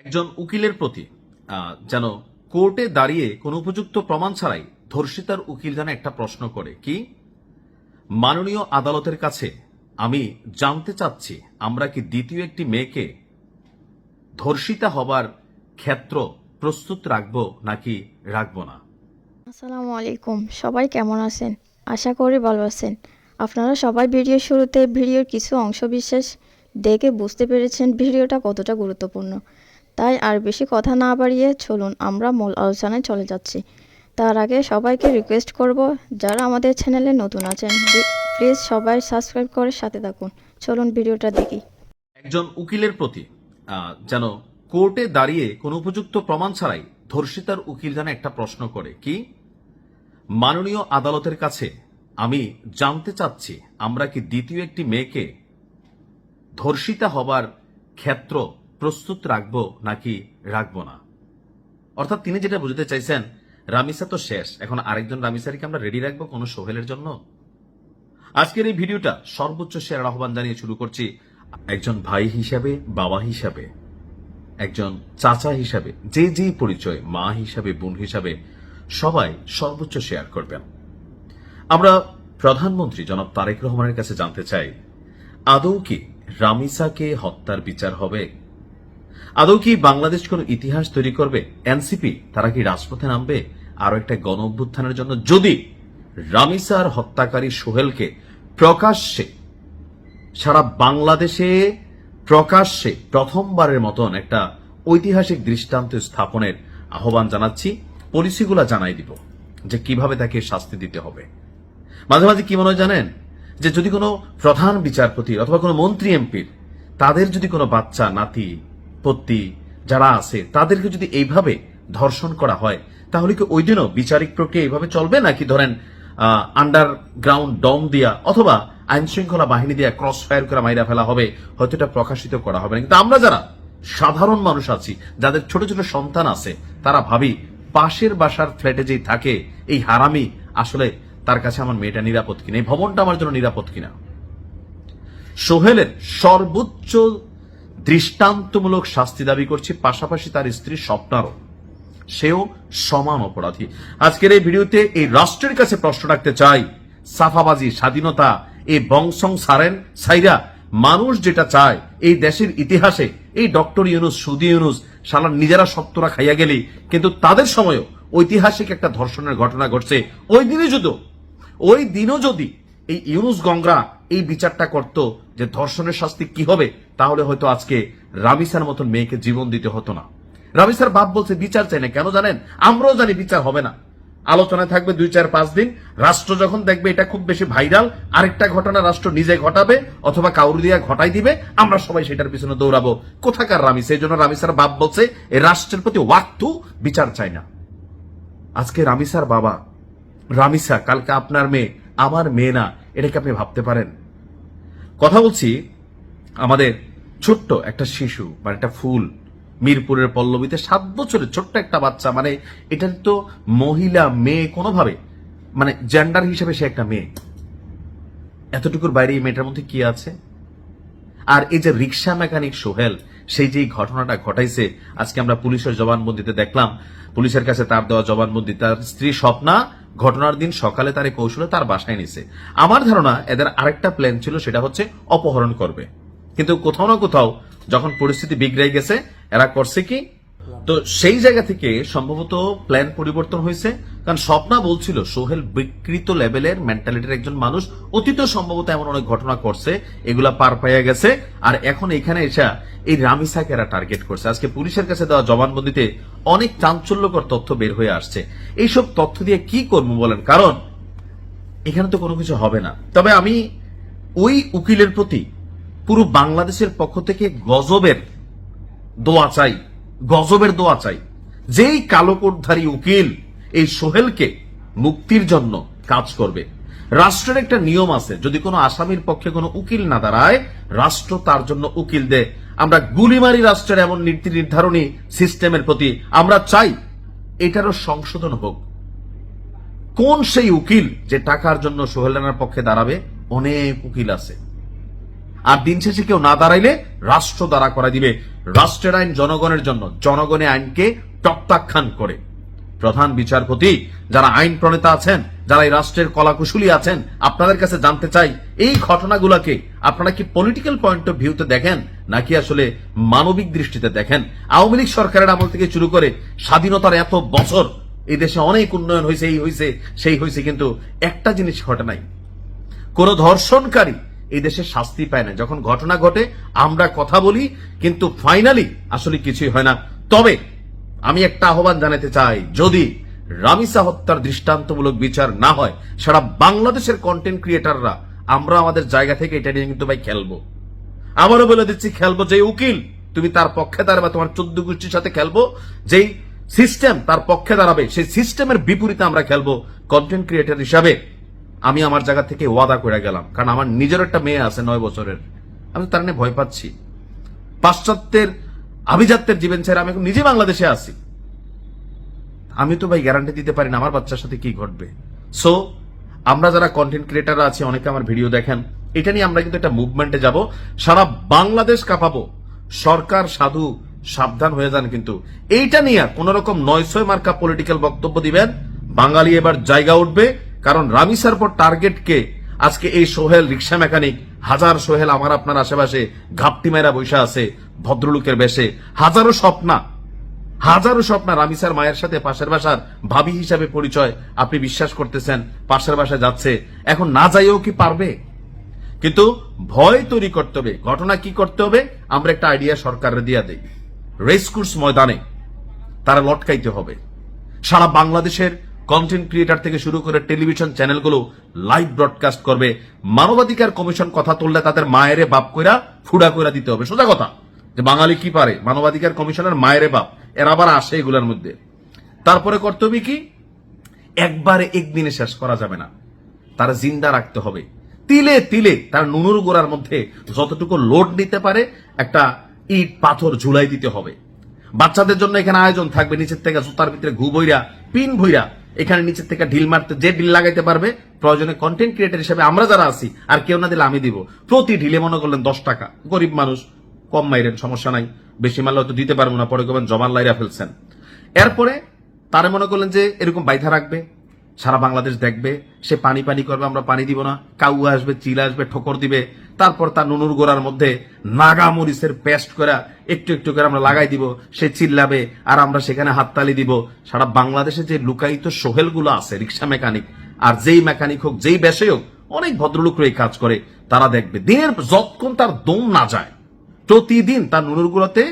একজন উকিলের প্রতি যেন কোর্টে দাঁড়িয়ে কোনো উপযুক্ত প্রমাণ ছাড়াই ধর্ষিতার উকিল যেন একটা প্রশ্ন করে কি, মাননীয় আদালতের কাছে আমি জানতে চাচ্ছি আমরা কি দ্বিতীয় একটি মেয়েকে ধর্ষিতা হবার ক্ষেত্র প্রস্তুত রাখবো নাকি রাখবো না। আসসালামু আলাইকুম, সবাই কেমন আছেন? আশা করি ভালো আছেন। আপনারা সবাই ভিডিওর শুরুতে ভিডিওর কিছু অংশবিশেষ দেখে বুঝতে পেরেছেন ভিডিওটা কতটা গুরুত্বপূর্ণ। তাই আর বেশি কথা না বাড়িয়ে চলুন আমরা মূল আলোচনায় চলে যাচ্ছি। তার আগে সবাইকে রিকোয়েস্ট করব, যারা আমাদের চ্যানেলে নতুন আছেন প্লিজ সবাই সাবস্ক্রাইব করে সাথে থাকুন। চলুন ভিডিওটা দেখি। একজন উকিলের প্রতি যেন কোর্টে দাঁড়িয়ে কোনো উপযুক্ত প্রমাণ ছাড়াই ধর্ষিতার উকিল যেন একটা প্রশ্ন করে কি, মাননীয় আদালতের কাছে আমি জানতে চাচ্ছি আমরা কি দ্বিতীয় একটি মেয়েকে ধর্ষিতা হবার ক্ষেত্র প্রস্তুত রাখবো নাকি রাখবো না। অর্থাৎ তিনি যেটা বুঝতে চাইছেন, রামিসা তো শেষ, এখন আরেকজন রামিসারিকে আমরা রেডি রাখবো কোনো সোহেলের জন্য। আজকের এই ভিডিওটা সর্বোচ্চ শেয়ার আহ্বান জানিয়ে শুরু করছি। একজন ভাই হিসাবে, বাবা হিসাবে, একজন চাচা হিসাবে, যে যেই পরিচয়, মা হিসাবে, বোন হিসাবে, সবাই সর্বোচ্চ শেয়ার করবেন। আমরা প্রধানমন্ত্রী জনাব তারেক রহমানের কাছে জানতে চাই, আদৌ কি রামিসাকে হত্যার বিচার হবে? আদৌ কি বাংলাদেশ কোন ইতিহাস তৈরি করবে? এনসিপি তারা কি রাজপথে নামবে আরো একটা গণ অভ্যুত্থানের জন্য, যদি রামিসার হত্যাকারী সোহেলকে প্রকাশ্যে সারা বাংলাদেশে প্রকাশ্যে প্রথমবারের মতন একটা ঐতিহাসিক দৃষ্টান্ত স্থাপনের আহ্বান জানাচ্ছি। পলিসিগুলা জানাই দিব যে কিভাবে তাকে শাস্তি দিতে হবে। মাঝে মাঝে কি মনে হয় জানেন, যে যদি কোনো প্রধান বিচারপতি অথবা কোনো মন্ত্রী এমপির তাদের যদি কোনো বাচ্চা নাতি পত্তি যারা আছে তাদেরকে যদি এইভাবে ধর্ষণ করা হয়, তাহলে কি ওই দিনও বিচারিক প্রক্রিয়া এইভাবে চলবে, নাকি ধরেন আন্ডারগ্রাউন্ড ডম দিয়া অথবা আইন শৃঙ্খলা বাহিনী দিয়া ক্রস ফায়ার করে মাইরা ফেলা হবে, হয়তো এটা প্রকাশিত করা হবে না। কিন্তু আমরা যারা সাধারণ মানুষ আছি, যাদের ছোট ছোট সন্তান আছে, তারা ভাবি পাশের বাসার ফ্ল্যাটে যেই থাকে এই হারামি, আসলে তার কাছে আমার মেয়েটা নিরাপদ কিনা, এই ভবনটা আমার জন্য নিরাপদ কিনা। সোহেলের সর্বোচ্চ দৃষ্টান্তমূলক শাস্তি দাবি করছি, পাশাপাশি তার স্ত্রী স্বপ্নারও, সেও সমান অপরাধী। আজকের এই ভিডিওতে এই রাষ্ট্রের কাছে প্রশ্ন রাখতে চাই, সাফাবাজি, স্বাধীনতা, এই বংশং সারেন সাইরা মানুষ যেটা চায় এই দেশের ইতিহাসে, এই ডক্টর ইউনুস, সুদি ইউনুস শালা নিজেরা সত্যরা খাইয়া গেলি, কিন্তু তাদের সময়ও ঐতিহাসিক একটা ধর্ষণের ঘটনা ঘটছে। ওই দিনও যদি এই ইউনুস গংরা এই বিচারটা করত যে ধর্ষণের শাস্তি কি হবে, তাহলে হয়তো আজকে রামিসার মতন মেয়েকে জীবন দিতে হতো না। রামিসার বাপ বলছে বিচার চাই না, কেন জানেন? আমরাও জানি বিচার হবে না, আলোচনায় থাকবে 2-4-5 দিন। রাষ্ট্র যখন দেখবে এটা খুব বেশি ভাইরাল, আরেকটা ঘটনা রাষ্ট্র নিজে ঘটাবে অথবা কাউর দিয়া ঘটাই দিবে, আমরা সবাই সেটার পিছনে দৌড়াবো। কোথাকার রামিসা? এই জন্য রামিসার বাপ বলছে এই রাষ্ট্রের প্রতি ওয়াক্তু বিচার চাই না। আজকে রামিসার বাবা, রামিসা কালকে আপনার মেয়ে, আমার মেয়ে না, এটাকে আপনি ভাবতে পারেন? কথা বলছি আমাদের ছোট্ট একটা শিশু, মানে একটা ফুল, মিরপুরের পল্লবীতে 7 বছরের ছোট্ট একটা বাচ্চা, মানে এটা তো মহিলা মেয়ে কোনোভাবে, মানে জেন্ডার হিসেবে সে একটা মেয়ে। এতটুকুর বাইরে এই মেয়েটার মধ্যে কি আছে? আর এই যে রিক্সা মেকানিক সোহেল, সেই যে ঘটনাটা ঘটাইছে, আজকে আমরা পুলিশের জবানবন্দিতে দেখলাম, পুলিশের কাছে তার দেওয়া জবানবন্দি, তার স্ত্রী স্বপ্না ঘটনার দিন সকালে তার কৌশলে তার বাসায় নিছে। আমার ধারণা এদের আরেকটা প্ল্যান ছিল, সেটা হচ্ছে অপহরণ করবে। কিন্তু কোথাও না কোথাও যখন পরিস্থিতি বিগড়ে গেছে, এরা করছে কি, তো সেই জায়গা থেকে সম্ভবত প্ল্যান পরিবর্তন হয়েছে। কারণ স্বপ্না বলছিল সোহেল বিকৃত লেভেলের মেন্টালিটির একজন মানুষ, অতীত সম্ভবত এমন অনেক ঘটনা করছে, এগুলা পার পাইয়া গেছে, আর এখন এখানে এসে এই রামিসাকে এরা টার্গেট করছে। আজকে পুলিশের কাছে দেওয়া জবানবন্দিতে অনেক চাঞ্চল্যকর তথ্য বের হয়ে আসছে। এইসব তথ্য দিয়ে কি করবো বলেন? কারণ এখানে তো কোনো কিছু হবে না। তবে আমি ওই উকিলের প্রতি পুরো বাংলাদেশের পক্ষ থেকে গজবের দোয়া চাই, যেই কালো কোটধারী উকিল এই সোহেলকে মুক্তির জন্য কাজ করবে। রাষ্ট্রের একটা নিয়ম আছে, যদি কোনো আসামির পক্ষে কোনো উকিল না দাঁড়ায়, রাষ্ট্র তার জন্য উকিল দেয়। আমরা গুলিমারি রাষ্ট্রের এমন নীতি নির্ধারণী সিস্টেমের প্রতি আমরা চাই এটারও সংশোধন হোক। কোন সেই উকিল যে টাকার জন্য সোহেল রানার পক্ষে দাঁড়াবে? অনেক উকিল আছে। আর দিন শেষে কেউ না দাঁড়াইলে রাষ্ট্র দ্বারা করা দিবে। রাষ্ট্রের আইন জনগণের জন্য, জনগণের আইনকে প্রত্যাখ্যান করে। প্রধান বিচারপতি, যারা আইন প্রণেতা আছেন, যারা এই রাষ্ট্রের কলাকুশলী আছেন, আপনাদের কাছে জানতে চাই, এই ঘটনাগুলোকে আপনারা কি পলিটিক্যাল পয়েন্ট অফ ভিউতে দেখেন নাকি আসলে মানবিক দৃষ্টিতে দেখেন? আওয়ামী লীগ সরকারের আমল থেকে শুরু করে স্বাধীনতার এত বছর এই দেশে অনেক উন্নয়ন হয়েছে, এই হয়েছে সেই হয়েছে, কিন্তু একটা জিনিস ঘটে নাই, কোন ধর্ষণকারী এই দেশে শাস্তি পায় না। যখন ঘটনা ঘটে আমরা কথা বলি, কিন্তু ফাইনালি আসলে কিছুই হয় না। তবে আমি একটা আহ্বান জানাতে চাই, যদি রামিসা হত্যার দৃষ্টান্তমূলক বিচার না হয়, সারা বাংলাদেশের কন্টেন্ট ক্রিয়েটাররা আমরা আমাদের জায়গা থেকে এটা নিয়ে কিন্তু ভাই খেলবো। আবারও বলে দিচ্ছি, খেলবো। যে উকিল তুমি তার পক্ষে দাঁড়াবে, তোমার 14 গোষ্ঠীর সাথে খেলবো। যেই সিস্টেম তার পক্ষে দাঁড়াবে, সেই সিস্টেমের বিপরীতে আমরা খেলবো। কন্টেন্ট ক্রিয়েটার হিসাবে আমি আমার জায়গা থেকে ওয়াদা করে গেলাম, কারণ আমার নিজের একটা মেয়ে আছে 9 বছরের, আমি তার নিয়ে ভয় পাচ্ছি। পাশ্চাত্যের আভিজাত্যের জীবন ছেড়ে আমি এখন নিজে বাংলাদেশে আছি, আমি তো ভাই গ্যারান্টি দিতে পারি না আমার বাচ্চার সাথে কি ঘটবে। সো আমরা যারা কন্টেন্ট ক্রিয়েটাররা আছি, অনেকে আমার ভিডিও দেখেন, এটা নিয়ে আমরা কিন্তু একটা মুভমেন্টে যাব, সারা বাংলাদেশ কাঁপাবো। সরকার সাধু সাবধান হয়ে যান, কিন্তু এইটা নিয়ে কোন রকম 900 মার্কা পলিটিক্যাল বক্তব্য দিবেন, বাঙালি এবার জায়গা উঠবে। কারণ রামিসার পর টার্গেটকে আজকে এই সোহেল রিক্সা মেকানিক, হাজার সোহেল আমার আপনার আশেপাশে ঘাপটি মেরা বৈশা আছে ভদ্রলোকের বেশে। হাজারো স্বপ্না রামিসার মায়ের সাথে পাশের বাসার ভাবি হিসাবে পরিচয়, আপনি বিশ্বাস করতেছেন পাশের বাসায় যাচ্ছে, এখন না যাইও কি পারবে? কিন্তু ভয় তৈরি করতে হবে। ঘটনা কি করতে হবে, আমরা একটা আইডিয়া সরকারের দিয়া দেই, রেসকোর্স ময়দানে তারা লটকাইতে হবে। সারা বাংলাদেশের কন্টেন্ট ক্রিয়েটার থেকে শুরু করে টেলিভিশন চ্যানেলগুলো লাইভ ব্রডকাস্ট করবে। মানবাধিকার কমিশন কথা তুললে তাদের মায়েরে বাপ কইরা ফুডা কইরা দিতে হবে। সোজা কথা, যে বাঙালি কি পারে, মানবাধিকার কমিশনের মায়েরে বাপ, এরা আবার আসে এগুলোর মধ্যে। তারপরে করতে হবে কি, একবারে একদিনে শেষ করা যাবে না, তারা জিন্দা রাখতে হবে। তিলে তিলে তার নুনুর গোড়ার মধ্যে যতটুকু লোড নিতে পারে একটা ইট পাথর ঝুলাই দিতে হবে। বাচ্চাদের জন্য এখানে আয়োজন থাকবে, নিচের থেকে জুতার ভিতরে ঘু বইরা পিন ভইরা এখানে নিচের থেকে ঢিল মারতে, যে ঢিল লাগাইতে পারবে প্রয়োজনে কন্টেন্ট ক্রিয়েটর হিসেবে আমরা যারা আছি, আর কেউ না দিলে আমি দিব। প্রতি ঢিলে মনে করলেন 10 টাকা, গরিব মানুষ কম মাইরেন, সমস্যা নাই, বেশি মারলে হয়তো দিতে পারবো না, পরে কবেন জমান লাইরা ফেলছেন। এরপরে তারা মনে করলেন যে এরকম বাইধা রাখবে, সারা বাংলাদেশ দেখবে, সে পানি পানি করবে, আমরা পানি দিব না, কাউ আসবে, চিল আসবে, ঠোকর দিবে, তারপর তার নুনুর গোড়ার মধ্যে নাগা মরিচের পেস্ট করে একটু একটু করে আমরা লাগাই দিব, সে চিল্লাবে আর আমরা সেখানে হাততালি দিব। সারা বাংলাদেশে যে লুকায়িত সোহেলগুলো আছে, রিক্সা মেকানিক, আর যেই মেকানিক হোক, যেই বেশে হোক, অনেক ভদ্রলোক এই কাজ করে, তারা দেখবে দিনের যতক্ষণ তার দম না যায়, প্রতিদিন তার নুনুর গুলোতে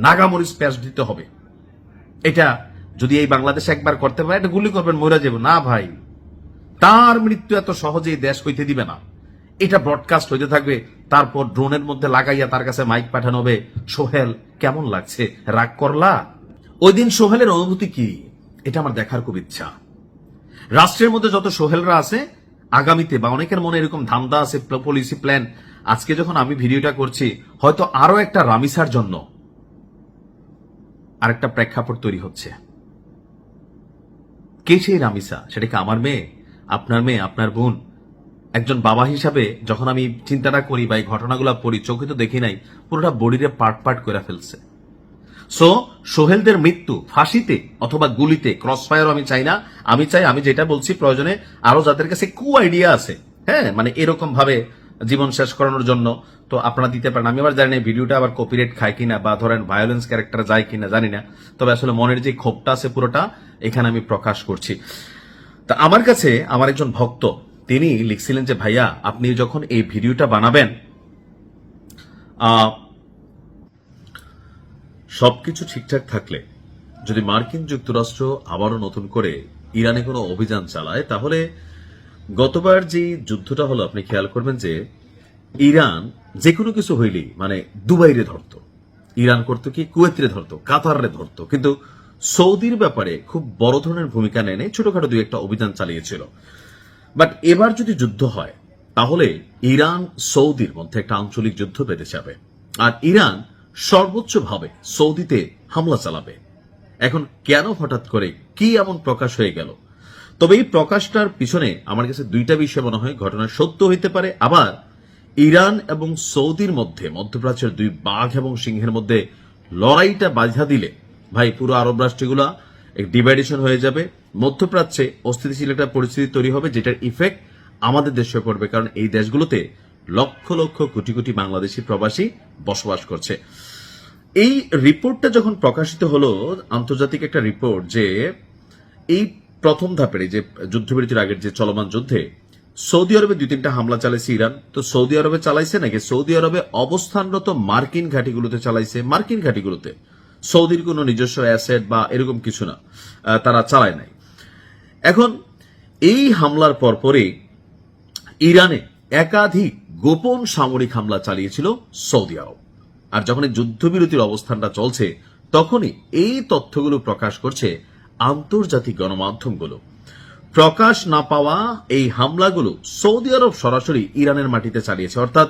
নাগামরিচ পেস্ট দিতে হবে। এটা যদি এই বাংলাদেশে একবার করতে পারে, এটা গুলি করবেন মরে যাব না ভাই, তার মৃত্যু এত সহজেই দেশ হইতে দিবে না। এটা ব্রডকাস্ট হইতে থাকবে, তারপর ড্রোনের মধ্যে লাগাইয়া তার কাছে মাইক পাঠানো হবে, সোহেল কেমন লাগছে, রাগ করলা? ওই দিন সোহেলের অনুভূতি কি, এটা আমার দেখার খুব ইচ্ছা। রাষ্ট্রের মধ্যে যত সোহেলরা আছে, আগামীতে বা অনেকের মনে এরকম ধান্দা আছে, পলিসি প্ল্যান, আজকে যখন আমি ভিডিওটা করছি, হয়তো আরো একটা রামিসার জন্য আরেকটা প্রেক্ষাপট তৈরি হচ্ছে। কে সেই রামিসা? সেটা কি আমার মেয়ে, আপনার মেয়ে, আপনার বোন? একজন বাবা হিসাবে যখন আমি চিন্তাটা করি বা এই ঘটনাগুলো পড়ি, চোখে তো দেখি নাই, পুরোটা বডিরে পার্ট পার্ট করে ফেলছে। সো সোহেলদের মৃত্যু ফাঁসিতে অথবা গুলিতে, ক্রস ফায়ার আমি চাই না। আমি চাই, আমি যেটা বলছি, প্রয়োজনে আরো যাদের কাছে আইডিয়া আছে, হ্যাঁ, মানে এরকম ভাবে জীবন শেষ করানোর জন্য, তো আপনারা দিতে পারেন। আমি আবার জানি না ভিডিওটা আবার কপিরাইট খায় কিনা, বা ধরেন ভায়োলেন্স ক্যারেক্টার যায় কিনা জানি না, তবে আসলে মনের যে ক্ষোভটা আছে পুরোটা এখানে আমি প্রকাশ করছি। তা আমার কাছে আমার একজন ভক্ত, তিনি লিখছিলেন যে ভাইয়া, আপনি যখন এই ভিডিওটা বানাবেন, সবকিছু ঠিকঠাক থাকলে যদি মার্কিন যুক্তরাষ্ট্র আবারও নতুন করে ইরানে কোনো অভিযান চালায়, তাহলে গতবার যে যুদ্ধটা হলো, আপনি খেয়াল করবেন যে ইরান যে কোনো কিছু হইলেই মানে দুবাইরে ধরতো, ইরান করতো কি কুয়েতরে ধরতো, কাতারে ধরতো, কিন্তু সৌদির ব্যাপারে খুব বড় ধরনের ভূমিকা নেয়, ছোটখাটো দুই একটা অভিযান চালিয়েছিল। বাট এবার যদি যুদ্ধ হয়, তাহলে ইরান সৌদির মধ্যে একটা আঞ্চলিক যুদ্ধ বেঁধে যাবে, আর ইরান সর্বোচ্চভাবে সৌদিতে হামলা চালাবে। এখন কেন হঠাৎ করে কি এমন প্রকাশ হয়ে গেল? তবে এই প্রকাশটার পিছনে আমার কাছে দুইটা বিষয় মনে হয়, ঘটনা সত্য হইতে পারে, আবার ইরান এবং সৌদির মধ্যে মধ্যপ্রাচ্যের দুই বাঘ এবং সিংহের মধ্যে লড়াইটা বাধা দিলে ভাই পুরো আরব রাষ্ট্রগুলা এক ডিভাইডেশন হয়ে যাবে, মধ্যপ্রাচ্যে অস্থিতিশীল একটা পরিস্থিতি তৈরি হবে, যেটার ইফেক্ট আমাদের দেশে পড়বে, কারণ এই দেশগুলোতে লক্ষ লক্ষ কোটি কোটি বাংলাদেশি প্রবাসী বসবাস করছে। এই রিপোর্টটা যখন প্রকাশিত হলো, আন্তর্জাতিক একটা রিপোর্ট, যে এই প্রথম ধাপের এই যে যুদ্ধবিরতির আগের যে চলমান যুদ্ধে সৌদি আরবে 2-3টা হামলা চালাইছে ইরান। তো সৌদি আরবে চালাইছে নাকি সৌদি আরবে অবস্থানরত মার্কিন ঘাঁটিগুলোতে চালাইছে, মার্কিন ঘাঁটিগুলোতে, সৌদির কোনো নিজস্ব অ্যাসেট বা এরকম কিছু না, তারা চালায় নাই। এখন এই হামলার পরপরই ইরানে একাধিক গোপন সামরিক হামলা চালিয়েছিল সৌদি আরব। আর যখন এই যুদ্ধবিরতির অবস্থানটা চলছে, তখনই এই তথ্যগুলো প্রকাশ করছে আন্তর্জাতিক গণমাধ্যমগুলো। প্রকাশ না পাওয়া এই হামলাগুলো সৌদি আরব সরাসরি ইরানের মাটিতে চালিয়েছে, অর্থাৎ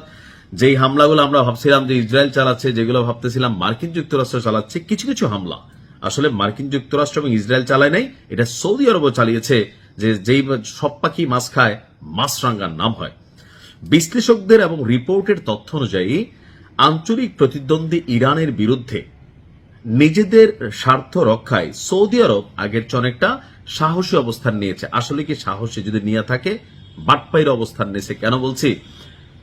যেই হামলাগুলো আমরা ভাবছিলাম যে ইসরায়েল চালাচ্ছে, যেগুলো ভাবতেছিলাম মার্কিন যুক্তরাষ্ট্র চালাচ্ছে, কিছু কিছু হামলা আসলে মার্কিন যুক্তরাষ্ট্র এবং ইসরায়েল চালায় নাই, এটা সৌদি আরবও চালিয়েছে। যে যেই সব পাখি মাছ খায় মাছরাঙ্গার নাম হয়। বিশ্লেষকদের এবং রিপোর্টের তথ্য অনুযায়ী আঞ্চলিক প্রতিদ্বন্দ্বী ইরানের বিরুদ্ধে নিজেদের স্বার্থ রক্ষায় সৌদি আরব আগের চেয়ে অনেকটা সাহসী অবস্থান নিয়েছে। আসলে কি সাহসী যদি নিয়ে থাকে, বাটপাইর অবস্থান নিয়েছে। কেন বলছি,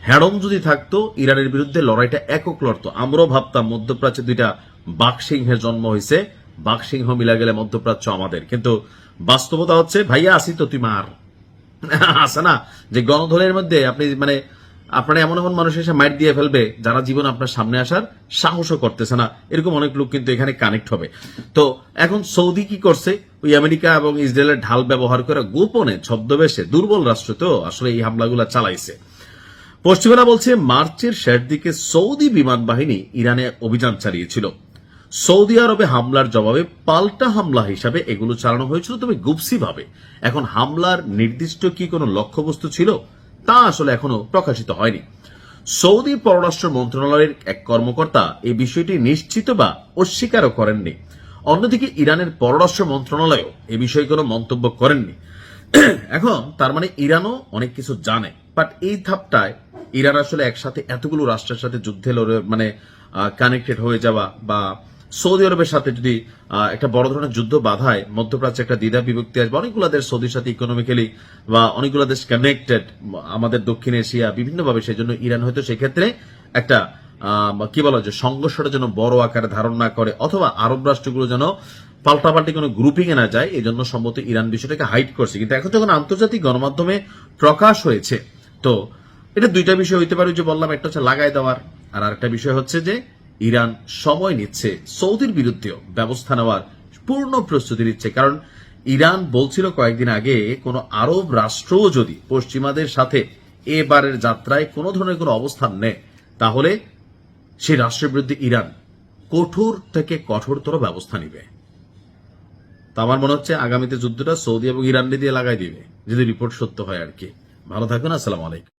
হ্যাডম যদি থাকতো ইরানের বিরুদ্ধে লড়াইটা একক লড়তো, আমরাও ভাবতাম মধ্যপ্রাচ্যে 2টা বাঘসিংহের জন্ম হয়েছে, বাঘসিংহ মিলা গেলে মধ্যপ্রাচ্য আমাদের। কিন্তু বাস্তবতা হচ্ছে ভাইয়া আসি তো তুই মার আছে না, যে গণধোলের মধ্যে আপনি মানে আপনার এমন এমন মানুষ এসে মাইট দিয়ে ফেলবে যারা জীবন আপনার সামনে আসার সাহসও করতেছে না, এরকম অনেক লোক কিন্তু এখানে কানেক্ট হবে। তো এখন সৌদি কি করছে, ওই আমেরিকা এবং ইসরায়েলের ঢাল ব্যবহার করে গোপনে ছদ্মবেশে, দুর্বল রাষ্ট্র তো আসলে এই হামলাগুলা চালাইছে। পশ্চিমারা বলছে মার্চের শেষ দিকে সৌদি বিমান বাহিনী ইরানে অভিযান চালিয়েছিল। সৌদি আরবে হামলার জবাবে পাল্টা হামলা হিসাবে এগুলো চালানো হয়েছিল, তবে গুপসি ভাবে। এখন হামলার নির্দিষ্ট কি কোনো লক্ষ্যবস্তু ছিল তা আসলে এখনো প্রকাশিত হয়নি। সৌদি পররাষ্ট্র মন্ত্রণালয়ের এক কর্মকর্তা এই বিষয়টি নিশ্চিত বা অস্বীকারও করেননি। অন্যদিকে ইরানের পররাষ্ট্র মন্ত্রণালয়ও এ বিষয়ে কোনো মন্তব্য করেননি। এখন তার মানে ইরানও অনেক কিছু জানে, বাট এই ধাপটায় ইরান আসলে একসাথে এতগুলো রাষ্ট্রের সাথে যুদ্ধে লড়ে মানে কানেক্টেড হয়ে যাওয়া, বা সৌদি আরবের সাথে যদি একটা বড় ধরনের যুদ্ধ বাধায় মধ্যপ্রাচ্যে একটা দ্বিধা বিভক্তি আসবে, অনেকগুলো দেশ সৌদির সাথে ইকোনমিক্যালি বা অনেকগুলো দেশ কানেক্টেড আমাদের দক্ষিণ এশিয়া বিভিন্নভাবে, সেই জন্য ইরান হয়তো সেক্ষেত্রে একটা কি বলা যায় সংঘর্ষটা যেন বড় আকারে ধারণ না করে, অথবা আরব রাষ্ট্রগুলো যেন পাল্টাপাল্টি কোনো গ্রুপিং এ না যায়, এই জন্য সম্ভবত ইরান বিষয়টাকে হাইড করছে। কিন্তু এখন যখন আন্তর্জাতিক গণমাধ্যমে প্রকাশ হয়েছে, তো এটা 2টা বিষয় হইতে পারে, যে বললাম, একটা হচ্ছে লাগাই দেওয়ার, আর আরেকটা বিষয় হচ্ছে যে ইরান সময় নিচ্ছে সৌদির বিরুদ্ধেও ব্যবস্থা নেওয়ার পূর্ণ প্রস্তুতি নিচ্ছে। কারণ ইরান বলছিল কয়েকদিন আগে কোন আরব রাষ্ট্রও যদি পশ্চিমাদের সাথে এবারের যাত্রায় কোনো ধরনের কোনো অবস্থান নেয়, তাহলে সেই রাষ্ট্রের বিরুদ্ধে ইরান কঠোর থেকে কঠোরতর ব্যবস্থা নিবে। তা আমার মনে হচ্ছে আগামীতে যুদ্ধটা সৌদি এবং ইরান দিয়ে লাগাই দিবে, যদি রিপোর্ট সত্য হয় আর কি। ভালো থাকুন, আসসালামু আলাইকুম।